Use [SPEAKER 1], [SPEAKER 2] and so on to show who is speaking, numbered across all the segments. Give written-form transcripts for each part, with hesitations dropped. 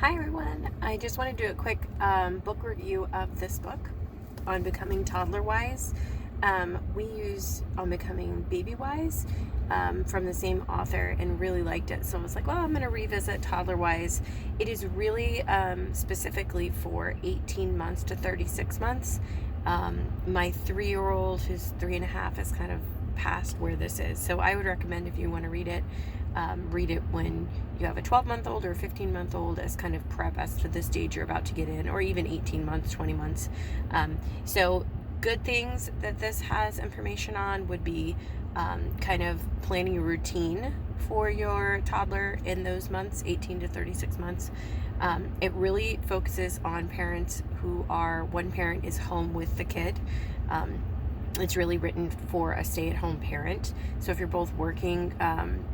[SPEAKER 1] Hi everyone, I just want to do a quick book review of this book on Becoming Toddlerwise. We use On Becoming Babywise from the same author and really liked it. So I was like, well, I'm going to revisit Toddlerwise. It is really specifically for 18 months to 36 months. My 3-year-old, who's 3.5, is kind of past where this is. So I would recommend, if you want to read it when you have a 12-month-old or a 15-month-old as kind of prep as to the stage you're about to get in, or even 18 months, 20 months. So good things that this has information on would be kind of planning a routine for your toddler in those months, 18 to 36 months. It really focuses on parents who are, one parent is home with the kid. It's really written for a stay-at-home parent. So if you're both working,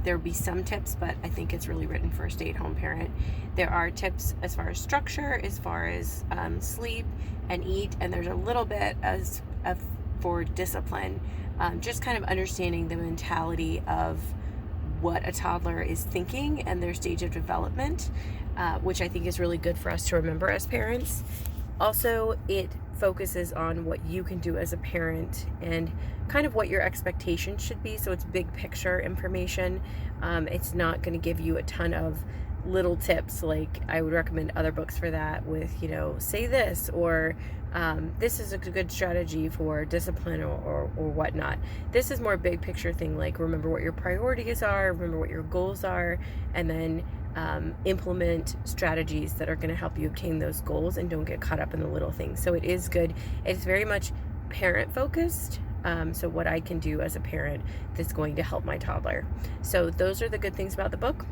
[SPEAKER 1] there will be some tips, but I think it's really written for a stay-at-home parent. There are tips as far as structure, as far as sleep and eat, and there's a little bit for discipline. Just kind of understanding the mentality of what a toddler is thinking and their stage of development, which I think is really good for us to remember as parents. Also, it focuses on what you can do as a parent and kind of what your expectations should be. So it's big picture information. It's not going to give you a ton of little tips. Like I would recommend other books for that with, say this, or this is a good strategy for discipline or whatnot. This is more big picture thing, like remember what your priorities are, remember what your goals are, and then implement strategies that are going to help you obtain those goals and don't get caught up in the little things. So it is good. It's very much parent focused. So what I can do as a parent that's going to help my toddler. So those are the good things about the book.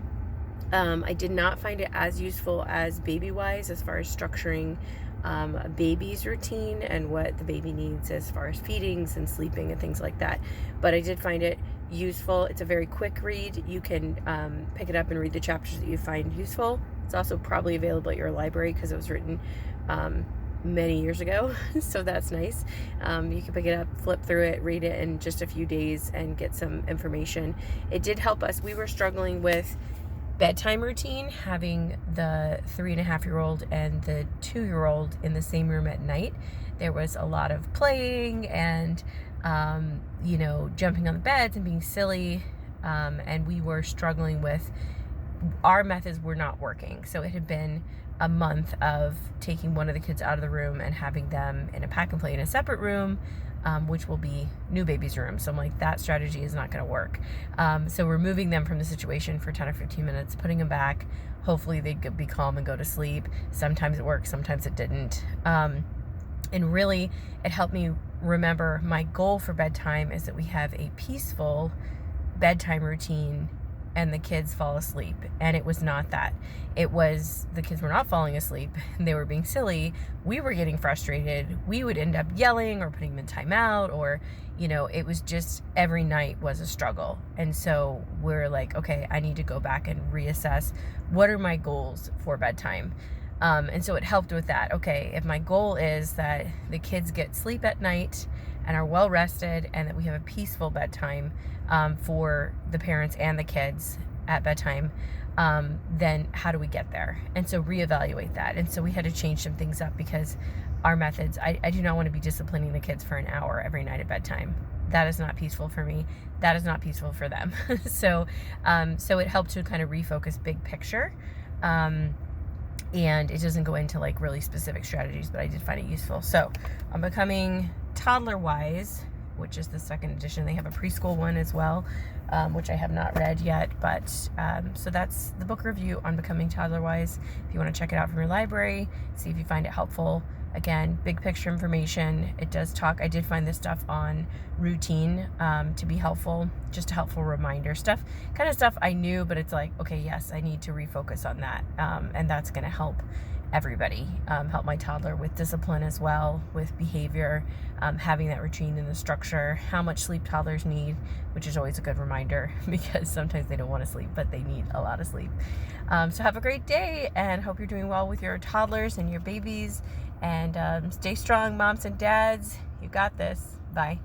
[SPEAKER 1] I did not find it as useful as Babywise as far as structuring a baby's routine and what the baby needs as far as feedings and sleeping and things like that. But I did find it useful. It's a very quick read. You can pick it up and read the chapters that you find useful. It's also probably available at your library because it was written many years ago, so that's nice. You can pick it up, flip through it, read it in just a few days and get some information. It did help us. We were struggling with bedtime routine, having the 3.5-year-old and the 2-year-old in the same room at night. There was a lot of playing and jumping on the beds and being silly, and we were struggling with, our methods were not working. So it had been a month of taking one of the kids out of the room and having them in a pack and play in a separate room, which will be new baby's room. So I'm like, that strategy is not going to work. So removing them from the situation for 10 or 15 minutes, putting them back, hopefully they'd be calm and go to sleep. Sometimes it worked, sometimes it didn't. And really, it helped me remember my goal for bedtime is that we have a peaceful bedtime routine and the kids fall asleep. And it was not that. It was the kids were not falling asleep. They were being silly. We were getting frustrated. We would end up yelling or putting them in timeout, or, it was just every night was a struggle. And so we're like, okay, I need to go back and reassess what are my goals for bedtime. And so it helped with that. Okay, if my goal is that the kids get sleep at night and are well rested and that we have a peaceful bedtime for the parents and the kids at bedtime, then how do we get there? And so reevaluate that. And so we had to change some things up because our methods, I do not want to be disciplining the kids for an hour every night at bedtime. That is not peaceful for me. That is not peaceful for them. So it helped to kind of refocus big picture. And it doesn't go into like really specific strategies, but I did find it useful. So I'm Becoming Toddlerwise, which is the second edition. They have a preschool one as well, which I have not read yet. But so that's the book review on Becoming Toddlerwise. If you want to check it out from your library, see if you find it helpful. Again, big picture information. It does talk. I did find this stuff on routine to be helpful, just a helpful reminder. Stuff I knew, but it's like, okay, yes, I need to refocus on that. And that's going to help everybody, help my toddler with discipline as well, with behavior, having that routine and the structure, how much sleep toddlers need, which is always a good reminder because sometimes they don't want to sleep, but they need a lot of sleep. So have a great day and hope you're doing well with your toddlers and your babies, and stay strong, moms and dads. You got this. Bye.